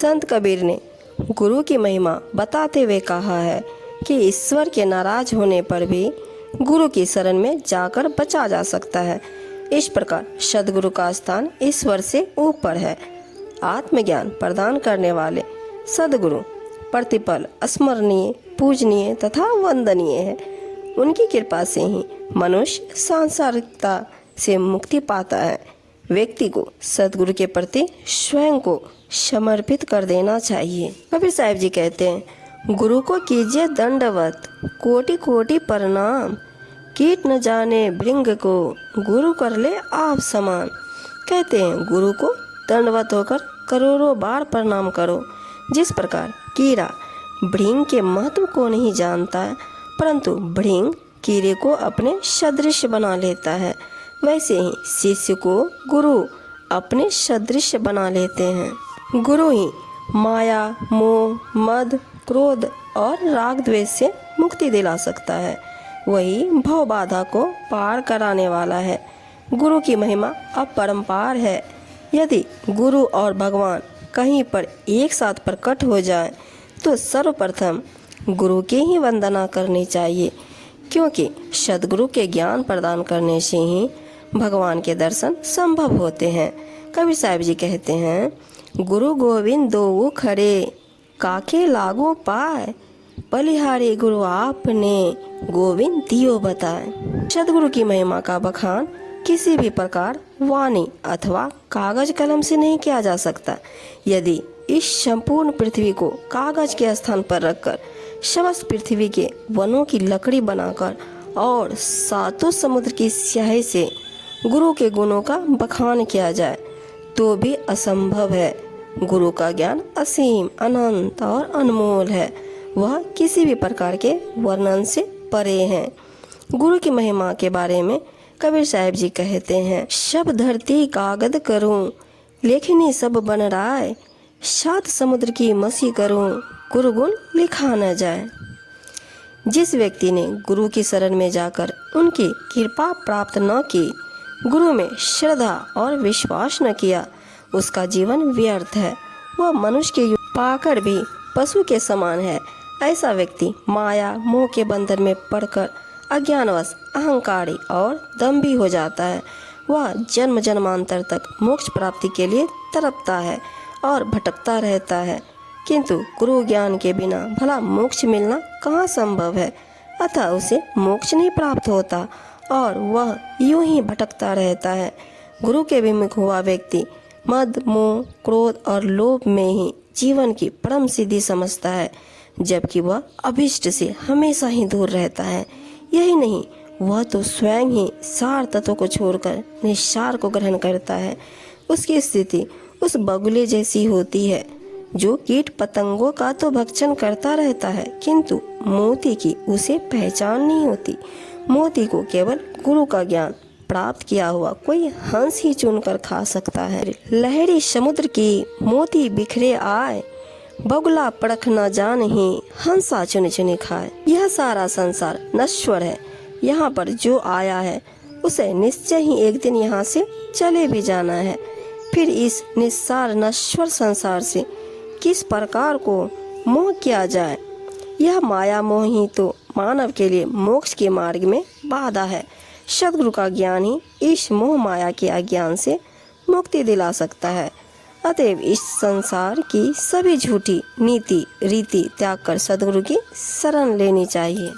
संत कबीर ने गुरु की महिमा बताते हुए कहा है कि ईश्वर के नाराज होने पर भी गुरु की शरण में जाकर बचा जा सकता है। इस प्रकार सद्गुरु का स्थान ईश्वर से ऊपर है। आत्मज्ञान प्रदान करने वाले सद्गुरु प्रतिपल स्मरणीय, पूजनीय तथा वंदनीय है। उनकी कृपा से ही मनुष्य सांसारिकता से मुक्ति पाता है। व्यक्ति को सद्गुरु के प्रति स्वयं को समर्पित कर देना चाहिए। कबीर साहिब जी कहते हैं, गुरु को कीजिए दंडवत, कोटि कोटि प्रणाम, कीट न जाने भृंग को, गुरु कर ले आप समान। कहते हैं, गुरु को दंडवत होकर करोड़ों बार प्रणाम करो। जिस प्रकार कीड़ा भृंग के महत्व को नहीं जानता है, परंतु भृंग कीड़े को अपने सदृश बना लेता है, वैसे ही शिष्य को गुरु अपने सदृश बना लेते हैं। गुरु ही माया, मोह, मद, क्रोध और राग द्वेष से मुक्ति दिला सकता है। वही भव बाधा को पार कराने वाला है। गुरु की महिमा अपरंपार है। यदि गुरु और भगवान कहीं पर एक साथ प्रकट हो जाए तो सर्वप्रथम गुरु की ही वंदना करनी चाहिए, क्योंकि सद्गुरु के ज्ञान प्रदान करने से ही भगवान के दर्शन संभव होते हैं। कबीर साहिब जी कहते हैं, गुरु गोविंद दो खड़े, काके लागो पाए, बलिहारी गुरु आपने, गोविंद दियो बताए। सद्गुरु की महिमा का बखान किसी भी प्रकार वाणी अथवा कागज कलम से नहीं किया जा सकता। यदि इस संपूर्ण पृथ्वी को कागज के स्थान पर रखकर समस्त पृथ्वी के वनों की लकड़ी बनाकर और सातों समुद्र की स्याही से गुरु के गुणों का बखान किया जाए तो भी असंभव है। गुरु का ज्ञान असीम, अनंत और अनमोल है। वह किसी भी प्रकार के वर्णन से परे है। गुरु की महिमा के बारे में कबीर साहिब जी कहते हैं, सब धरती कागद करूं, लेखनी सब बन राय, सात समुद्र की मसी करूं, गुरु गुण लिखा न जाए। जिस व्यक्ति ने गुरु की शरण में जाकर उनकी कृपा प्राप्त न की, गुरु में श्रद्धा और विश्वास न किया, उसका जीवन व्यर्थ है। वह मनुष्य के पाकर भी पशु के समान है। ऐसा व्यक्ति माया मोह के बंधन में पड़कर अज्ञानवश अहंकारी और दम्भी हो जाता है। वह जन्म जन्मांतर तक मोक्ष प्राप्ति के लिए तड़पता है और भटकता रहता है, किंतु गुरु ज्ञान के बिना भला मोक्ष मिलना कहाँ संभव है। अतः उसे मोक्ष नहीं प्राप्त होता और वह यूं ही भटकता रहता है। गुरु के विमुख हुआ व्यक्ति मद, मोह, क्रोध और लोभ में ही जीवन की परम सिद्धि समझता है, जबकि वह अभिष्ट से हमेशा ही दूर रहता है। यही नहीं, वह तो स्वयं ही सार तत्व को छोड़कर निस्सार को ग्रहण करता है। उसकी स्थिति उस बगुले जैसी होती है जो कीट पतंगों का तो भक्षण करता रहता है, किंतु मोती की उसे पहचान नहीं होती। मोती को केवल गुरु का ज्ञान प्राप्त किया हुआ कोई हंस ही चुनकर खा सकता है। लहरी समुद्र की मोती बिखरे आए, बगुला परख न जानहि, हंसा चुन चुनी खाए। यह सारा संसार नश्वर है। यहाँ पर जो आया है उसे निश्चय ही एक दिन यहाँ से चले भी जाना है। फिर इस निस्सार नश्वर संसार से किस प्रकार को मोह किया जाए। यह माया मोह ही तो मानव के लिए मोक्ष के मार्ग में बाधा है। सद्गुरु का ज्ञान ही इस मोह माया के अज्ञान से मुक्ति दिला सकता है। अतएव इस संसार की सभी झूठी नीति रीति त्याग कर सद्गुरु की शरण लेनी चाहिए।